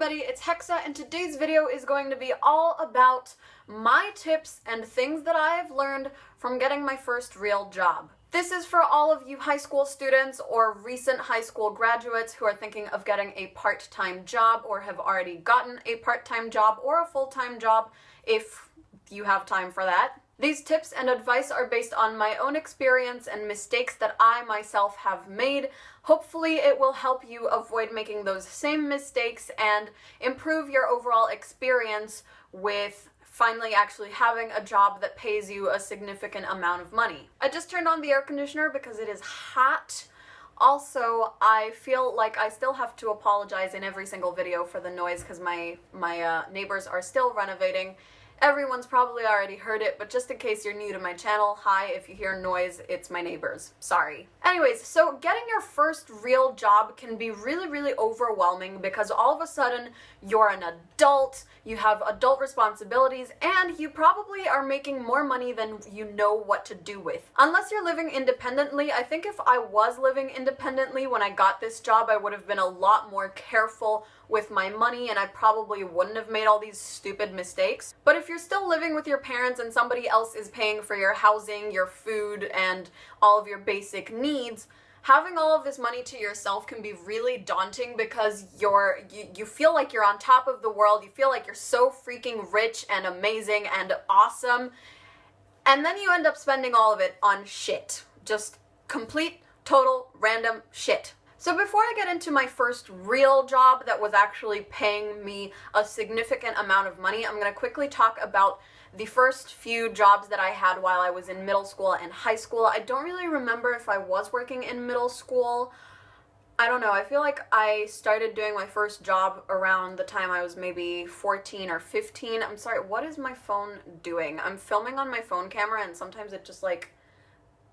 everybody, it's Hexa, and today's video is going to be all about my tips and things that I have learned from getting my first real job. This is for all of you high school students or recent high school graduates who are thinking of getting a part-time job or have already gotten a part-time job or a full-time job if you have time for that. These tips and advice are based on my own experience and mistakes that I myself have made. Hopefully it will help you avoid making those same mistakes and improve your overall experience with finally actually having a job that pays you a significant amount of money. I just turned on the air conditioner because it is hot. Also, I feel like I still have to apologize in every single video for the noise because my neighbors are still renovating. Everyone's probably already heard it, but just in case you're new to my channel, hi, if you hear noise, it's my neighbors. Sorry. Anyways, so getting your first real job can be really overwhelming because all of a sudden you're an adult, you have adult responsibilities, and you probably are making more money than you know what to do with. Unless you're living independently, I think if I was living independently when I got this job, I would have been a lot more careful with my money and I probably wouldn't have made all these stupid mistakes. But if you're still living with your parents and somebody else is paying for your housing, your food, and all of your basic needs, having all of this money to yourself can be really daunting because you feel like you're on top of the world, you feel like you're so freaking rich and amazing and awesome, and then you end up spending all of it on shit. Just complete, total, random shit. So before I get into my first real job that was actually paying me a significant amount of money, I'm going to quickly talk about the first few jobs that I had while I was in middle school and high school. I don't really remember if I was working in middle school. I don't know. I feel like I started doing my first job around the time I was maybe 14 or 15. I'm sorry, what is my phone doing? I'm filming on my phone camera and sometimes it just like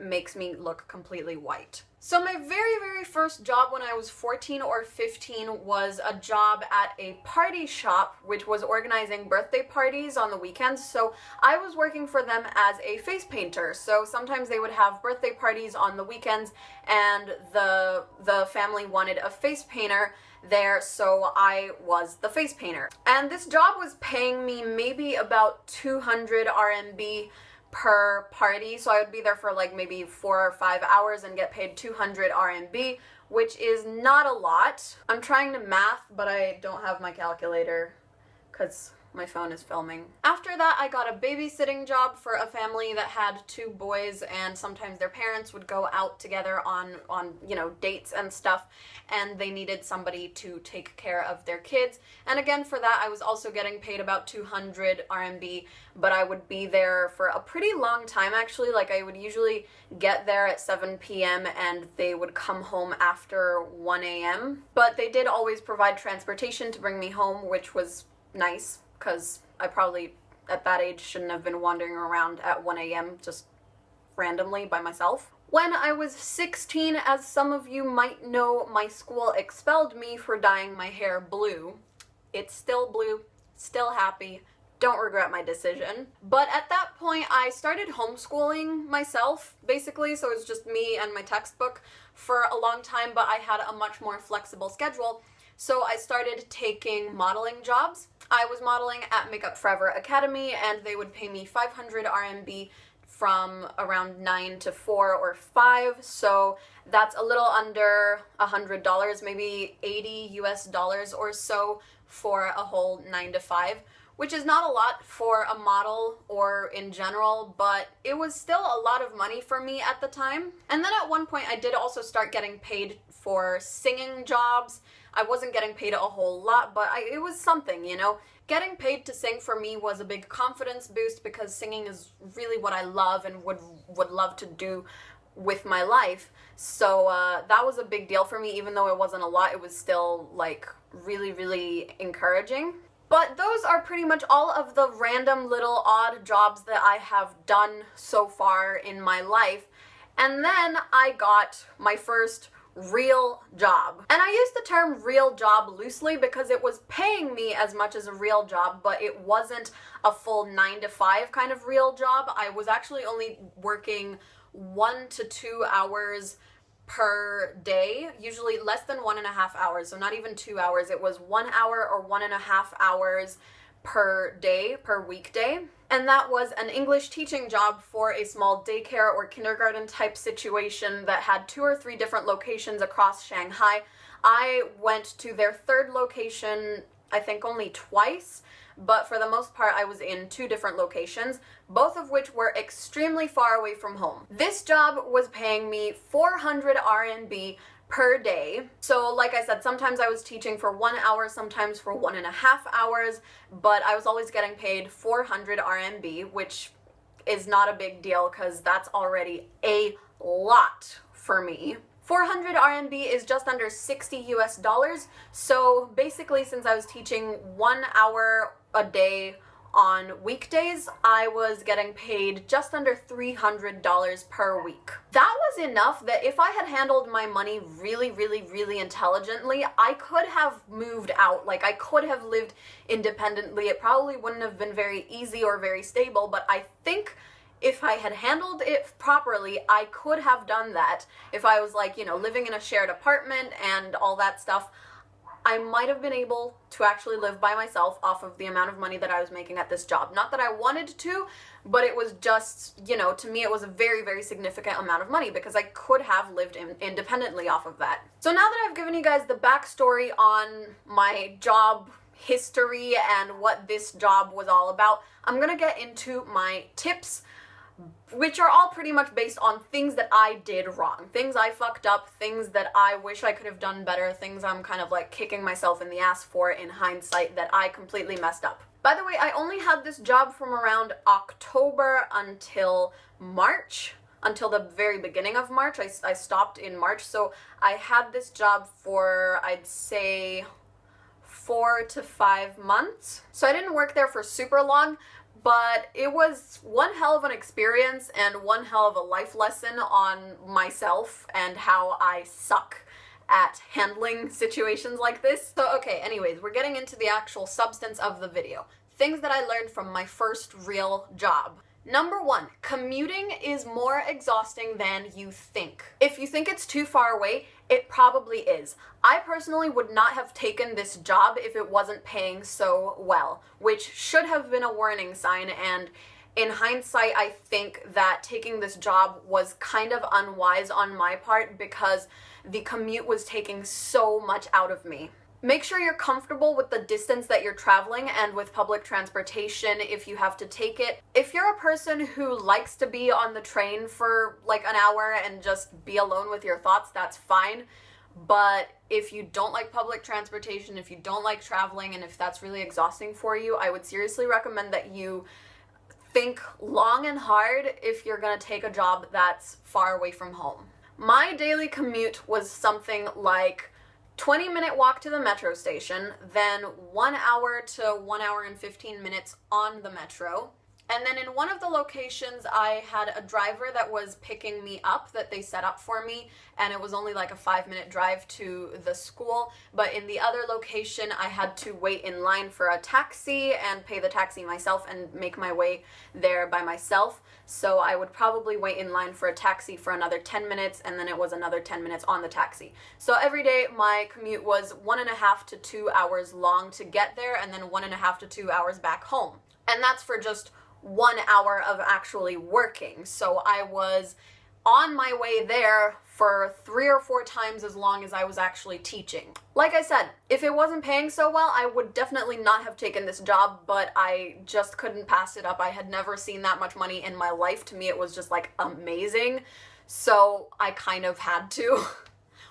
makes me look completely white. So my very first job when I was 14 or 15 was a job at a party shop which was organizing birthday parties on the weekends. So I was working for them as a face painter. So sometimes they would have birthday parties on the weekends and the family wanted a face painter there, so I was the face painter. And this job was paying me maybe about 200 RMB per party, so I would be there for like maybe 4 or 5 hours and get paid 200 RMB, which is not a lot. I'm trying to math, but I don't have my calculator because my phone is filming. After that, I got a babysitting job for a family that had 2 boys, and sometimes their parents would go out together on you know, dates and stuff, and they needed somebody to take care of their kids. And again, for that, I was also getting paid about 200 RMB, but I would be there for a pretty long time actually. Like I would usually get there at 7 p.m. and they would come home after 1 a.m. But they did always provide transportation to bring me home, which was nice, because I probably, at that age, shouldn't have been wandering around at 1 a.m. just randomly by myself. When I was 16, as some of you might know, my school expelled me for dyeing my hair blue. It's still blue, still happy, don't regret my decision. But at that point, I started homeschooling myself, basically, so it was just me and my textbook for a long time, but I had a much more flexible schedule. So I started taking modeling jobs. I was modeling at Makeup Forever Academy and they would pay me 500 RMB from around 9 to 4 or 5. So that's a little under $100, maybe 80 US dollars or so for a whole 9 to 5, which is not a lot for a model or in general, but it was still a lot of money for me at the time. And then at one point I did also start getting paid for singing jobs. I wasn't getting paid a whole lot, but it was something, you know. Getting paid to sing for me was a big confidence boost because singing is really what I love and would love to do with my life. So that was a big deal for me. Even though it wasn't a lot, it was still like really encouraging. But those are pretty much all of the random little odd jobs that I have done so far in my life. And then I got my first real job. And I use the term real job loosely because it was paying me as much as a real job, but it wasn't a full 9 to 5 kind of real job. I was actually only working 1 to 2 hours per day, usually less than 1.5 hours, so not even 2 hours. It was 1 hour or 1.5 hours per day, per weekday. And that was an English teaching job for a small daycare or kindergarten type situation that had 2 or 3 different locations across Shanghai. I went to their third location, I think only twice, but for the most part I was in 2 different locations, both of which were extremely far away from home. This job was paying me 400 RMB per day. So like I said, sometimes I was teaching for 1 hour, sometimes for 1.5 hours, but I was always getting paid 400 RMB, which is not a big deal because that's already a lot for me. 400 RMB is just under 60 US dollars. So basically, since I was teaching 1 hour a day on weekdays, I was getting paid just under $300 per week. That was enough that if I had handled my money really intelligently, I could have moved out. Like, I could have lived independently. It probably wouldn't have been very easy or very stable, but I think if I had handled it properly, I could have done that. If I was like, you know, living in a shared apartment and all that stuff, I might have been able to actually live by myself off of the amount of money that I was making at this job. Not that I wanted to, but it was just, you know, to me it was a very significant amount of money because I could have lived independently off of that. So now that I've given you guys the backstory on my job history and what this job was all about, I'm gonna get into my tips, which are all pretty much based on things that I did wrong, things I fucked up, things that I wish I could have done better, things I'm kind of like kicking myself in the ass for in hindsight that I completely messed up. By the way, I only had this job from around October until March, until the very beginning of March. I stopped in March, so I had this job for, I'd say, 4 to 5 months. So I didn't work there for super long, but it was one hell of an experience and one hell of a life lesson on myself and how I suck at handling situations like this. So okay, anyways, we're getting into the actual substance of the video. Things that I learned from my first real job. Number 1, commuting is more exhausting than you think. If you think it's too far away, it probably is. I personally would not have taken this job if it wasn't paying so well, which should have been a warning sign, and in hindsight, I think that taking this job was kind of unwise on my part because the commute was taking so much out of me. Make sure you're comfortable with the distance that you're traveling and with public transportation if you have to take it. If you're a person who likes to be on the train for like an hour and just be alone with your thoughts, that's fine. But if you don't like public transportation, if you don't like traveling, and if that's really exhausting for you, I would seriously recommend that you think long and hard if you're gonna take a job that's far away from home. My daily commute was something like 20-minute walk to the metro station, then 1 hour to 1 hour and 15 minutes on the metro. And then in one of the locations, I had a driver that was picking me up that they set up for me, and it was only like a 5-minute drive to the school. But in the other location, I had to wait in line for a taxi and pay the taxi myself and make my way there by myself. So I would probably wait in line for a taxi for another 10 minutes, and then it was another 10 minutes on the taxi. So every day, my commute was 1.5 to 2 hours long to get there, and then 1.5 to 2 hours back home. And that's for just 1 hour of actually working. So I was on my way there for 3 or 4 times as long as I was actually teaching. Like I said, if it wasn't paying so well, I would definitely not have taken this job, but I just couldn't pass it up. I had never seen that much money in my life. To me, it was just like amazing. So I kind of had to,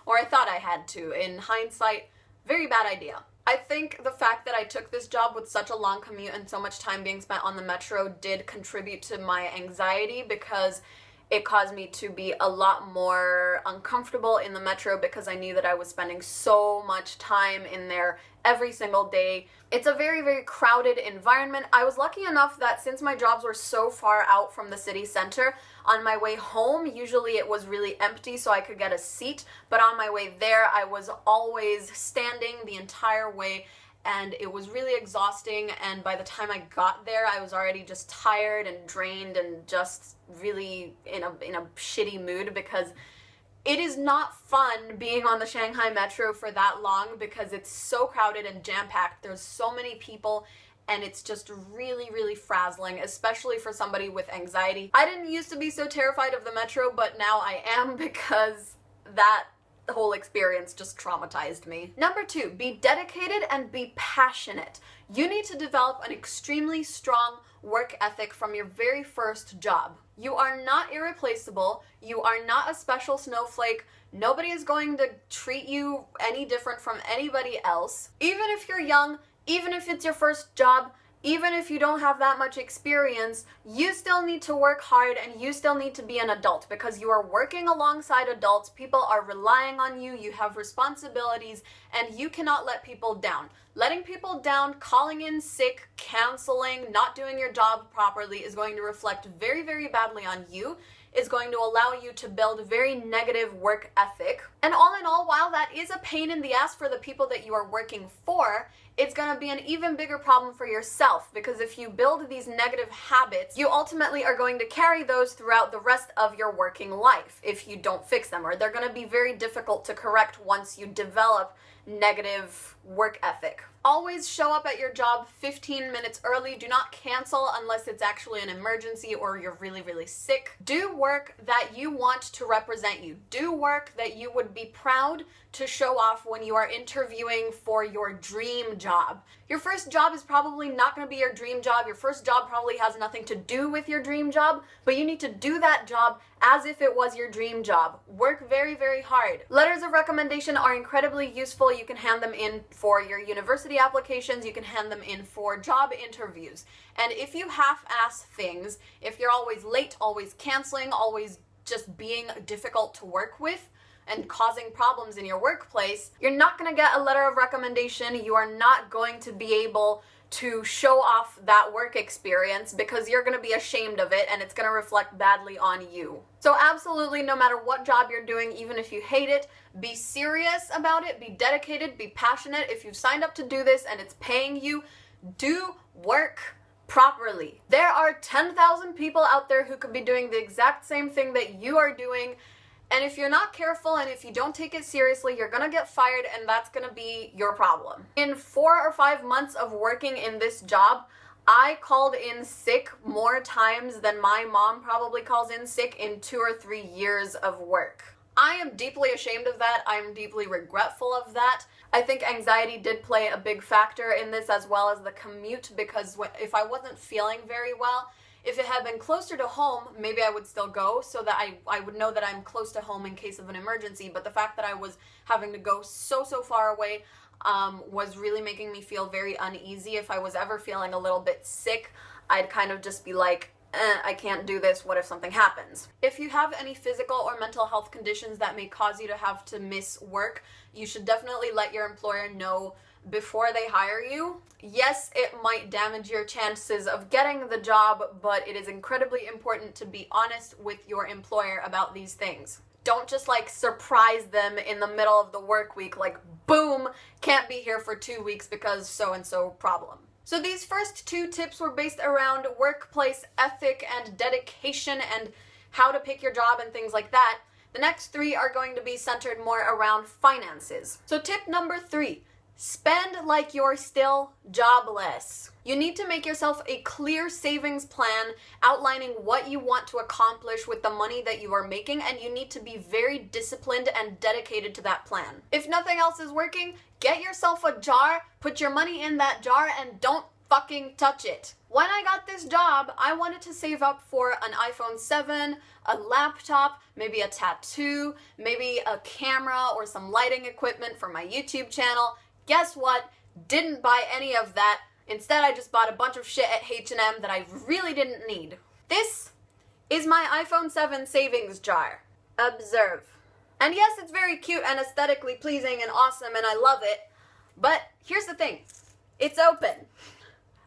or I thought I had to. In hindsight, very bad idea. I think the fact that I took this job with such a long commute and so much time being spent on the metro did contribute to my anxiety because it caused me to be a lot more uncomfortable in the metro because I knew that I was spending so much time in there every single day. It's a very crowded environment. I was lucky enough that since my jobs were so far out from the city center, on my way home, usually it was really empty so I could get a seat, but on my way there, I was always standing the entire way, and it was really exhausting, and by the time I got there, I was already just tired and drained and just really in a shitty mood because It is not fun being on the Shanghai Metro for that long because it's so crowded and jam-packed. There's so many people and it's just really, really frazzling, especially for somebody with anxiety. I didn't used to be so terrified of the Metro, but now I am because that whole experience just traumatized me. Number 2, be dedicated and be passionate. You need to develop an extremely strong work ethic from your very first job. You are not irreplaceable. You are not a special snowflake. Nobody is going to treat you any different from anybody else. Even if you're young, even if it's your first job, even if you don't have that much experience, you still need to work hard and you still need to be an adult because you are working alongside adults. People are relying on you. You have responsibilities and you cannot let people down. Letting people down, calling in sick, canceling, not doing your job properly is going to reflect very, very badly on you. Is going to allow you to build a very negative work ethic. And all in all, while that is a pain in the ass for the people that you are working for, it's going to be an even bigger problem for yourself because if you build these negative habits, you ultimately are going to carry those throughout the rest of your working life if you don't fix them, or they're going to be very difficult to correct once you develop negative work ethic. Always show up at your job 15 minutes early. Do not cancel unless it's actually an emergency or you're really, really sick. Do work that you want to represent you. Do work that you would be proud to show off when you are interviewing for your dream job. Your first job is probably not going to be your dream job. Your first job probably has nothing to do with your dream job, but you need to do that job as if it was your dream job. Work very, very hard. Letters of recommendation are incredibly useful. You can hand them in for your university applications. You can hand them in for job interviews. And if you half-ass things, if you're always late, always canceling, always just being difficult to work with, and causing problems in your workplace, you're not going to get a letter of recommendation. You are not going to be able to show off that work experience because you're going to be ashamed of it and it's going to reflect badly on you. So absolutely, no matter what job you're doing, even if you hate it, be serious about it, be dedicated, be passionate. If you've signed up to do this and it's paying you, do work properly. There are 10,000 people out there who could be doing the exact same thing that you are doing. And if you're not careful and if you don't take it seriously, you're gonna get fired and that's gonna be your problem. In 4 or 5 months of working in this job, I called in sick more times than my mom probably calls in sick in 2 or 3 years of work. I am deeply ashamed of that. I am deeply regretful of that. I think anxiety did play a big factor in this as well as the commute because if I wasn't feeling very well, if it had been closer to home, maybe I would still go so that I would know that I'm close to home in case of an emergency. But the fact that I was having to go so far away was really making me feel very uneasy. If I was ever feeling a little bit sick, I'd kind of just be like, I can't do this. What if something happens? If you have any physical or mental health conditions that may cause you to have to miss work, you should definitely let your employer know before they hire you. Yes, it might damage your chances of getting the job, but it is incredibly important to be honest with your employer about these things. Don't just like surprise them in the middle of the work week, like boom, can't be here for 2 weeks because so-and-so problem. So these first 2 tips were based around workplace ethic and dedication and how to pick your job and things like that. The next 3 are going to be centered more around finances. So tip number 3. Spend like you're still jobless. You need to make yourself a clear savings plan outlining what you want to accomplish with the money that you are making, and you need to be very disciplined and dedicated to that plan. If nothing else is working, get yourself a jar, put your money in that jar, and don't fucking touch it. When I got this job, I wanted to save up for an iPhone 7, a laptop, maybe a tattoo, maybe a camera or some lighting equipment for my YouTube channel. Guess what? Didn't buy any of that. Instead, I just bought a bunch of shit at H&M that I really didn't need. This is my iPhone 7 savings jar. Observe. And yes, it's very cute and aesthetically pleasing and awesome and I love it. But here's the thing. It's open.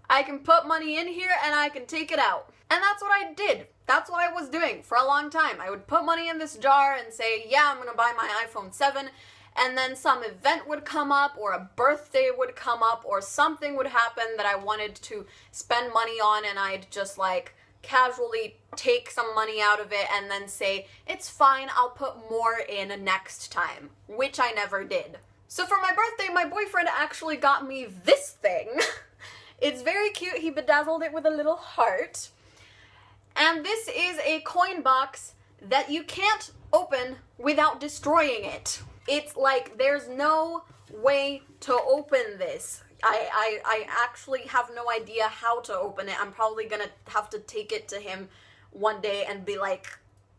I can put money in here and I can take it out. And that's what I did. That's what I was doing for a long time. I would put money in this jar and say, yeah, I'm gonna buy my iPhone 7. And then some event would come up or a birthday would come up or something would happen that I wanted to spend money on and I'd just like casually take some money out of it and then say, it's fine, I'll put more in next time, which I never did. So for my birthday, my boyfriend actually got me this thing. It's very cute. He bedazzled it with a little heart. And this is a coin box that you can't open without destroying it. It's like there's no way to open this. I actually have no idea how to open it. I'm probably gonna have to take it to him one day and be like,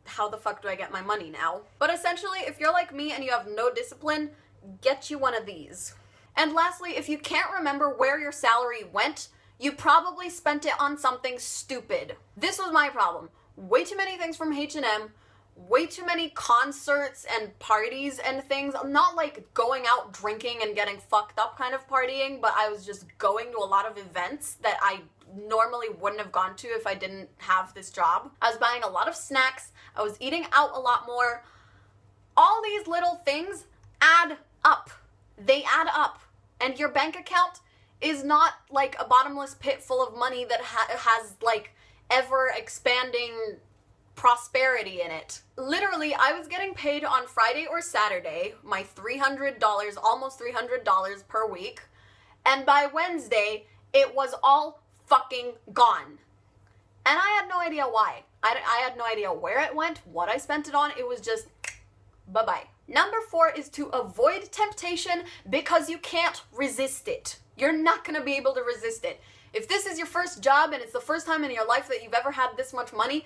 how the fuck do I get my money now? But essentially, if you're like me and you have no discipline, get you one of these. And lastly, if you can't remember where your salary went, you probably spent it on something stupid. This was my problem. Way too many things from H&M, way too many concerts and parties and things. I'm not like going out drinking and getting fucked up kind of partying, but I was just going to a lot of events that I normally wouldn't have gone to if I didn't have this job. I was buying a lot of snacks. I was eating out a lot more. All these little things add up. They add up. And your bank account is not like a bottomless pit full of money that has like ever expanding prosperity in it. Literally, I was getting paid on Friday or Saturday, my $300, almost $300 per week, and by Wednesday, it was all fucking gone. And I had no idea why. I had no idea where it went, what I spent it on. It was just bye-bye. Number 4 is to avoid temptation because you can't resist it. You're not gonna be able to resist it. If this is your first job and it's the first time in your life that you've ever had this much money,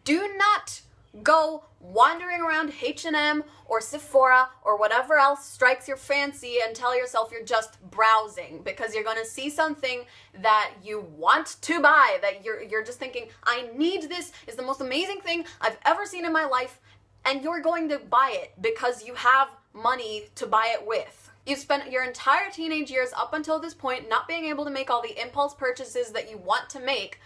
do not go wandering around H&M or Sephora or whatever else strikes your fancy and tell yourself you're just browsing, because you're going to see something that you want to buy, that you're just thinking, I need this, is the most amazing thing I've ever seen in my life, and you're going to buy it because you have money to buy it with. You've spent your entire teenage years up until this point not being able to make all the impulse purchases that you want to make.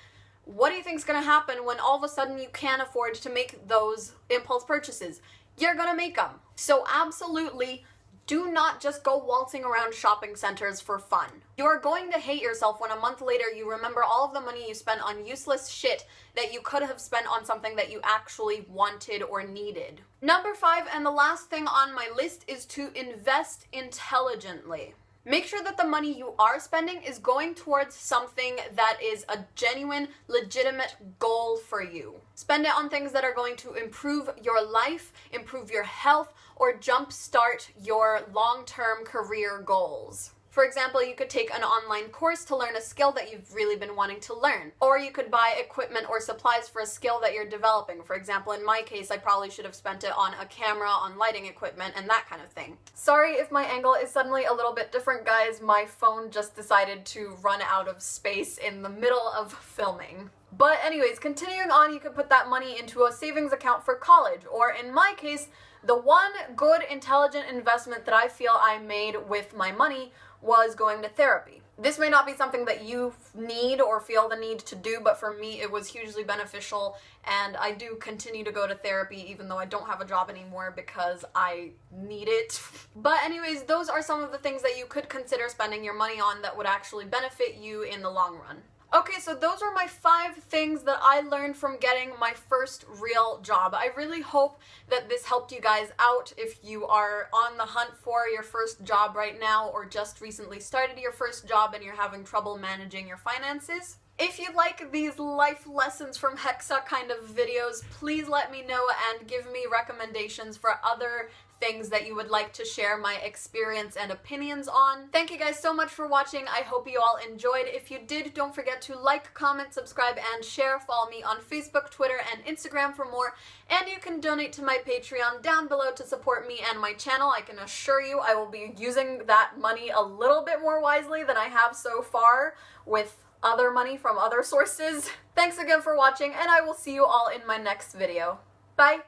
What do you think is going to happen when all of a sudden you can't afford to make those impulse purchases? You're going to make them. So absolutely do not just go waltzing around shopping centers for fun. You're going to hate yourself when a month later you remember all of the money you spent on useless shit that you could have spent on something that you actually wanted or needed. Number 5, and the last thing on my list, is to invest intelligently. Make sure that the money you are spending is going towards something that is a genuine, legitimate goal for you. Spend it on things that are going to improve your life, improve your health, or jumpstart your long-term career goals. For example, you could take an online course to learn a skill that you've really been wanting to learn. Or you could buy equipment or supplies for a skill that you're developing. For example, in my case, I probably should have spent it on a camera, on lighting equipment, and that kind of thing. Sorry if my angle is suddenly a little bit different, guys. My phone just decided to run out of space in the middle of filming. But anyways, continuing on, you could put that money into a savings account for college. Or in my case, the one good, intelligent investment that I feel I made with my money was going to therapy. This may not be something that you need or feel the need to do, but for me it was hugely beneficial, and I do continue to go to therapy even though I don't have a job anymore because I need it. But anyways, those are some of the things that you could consider spending your money on that would actually benefit you in the long run. Okay, so those are my 5 things that I learned from getting my first real job. I really hope that this helped you guys out if you are on the hunt for your first job right now or just recently started your first job and you're having trouble managing your finances. If you like these life lessons from Hexa kind of videos, please let me know and give me recommendations for other things that you would like to share my experience and opinions on. Thank you guys so much for watching. I hope you all enjoyed. If you did, don't forget to like, comment, subscribe, and share. Follow me on Facebook, Twitter, and Instagram for more. And you can donate to my Patreon down below to support me and my channel. I can assure you I will be using that money a little bit more wisely than I have so far with other money from other sources. Thanks again for watching, and I will see you all in my next video. Bye!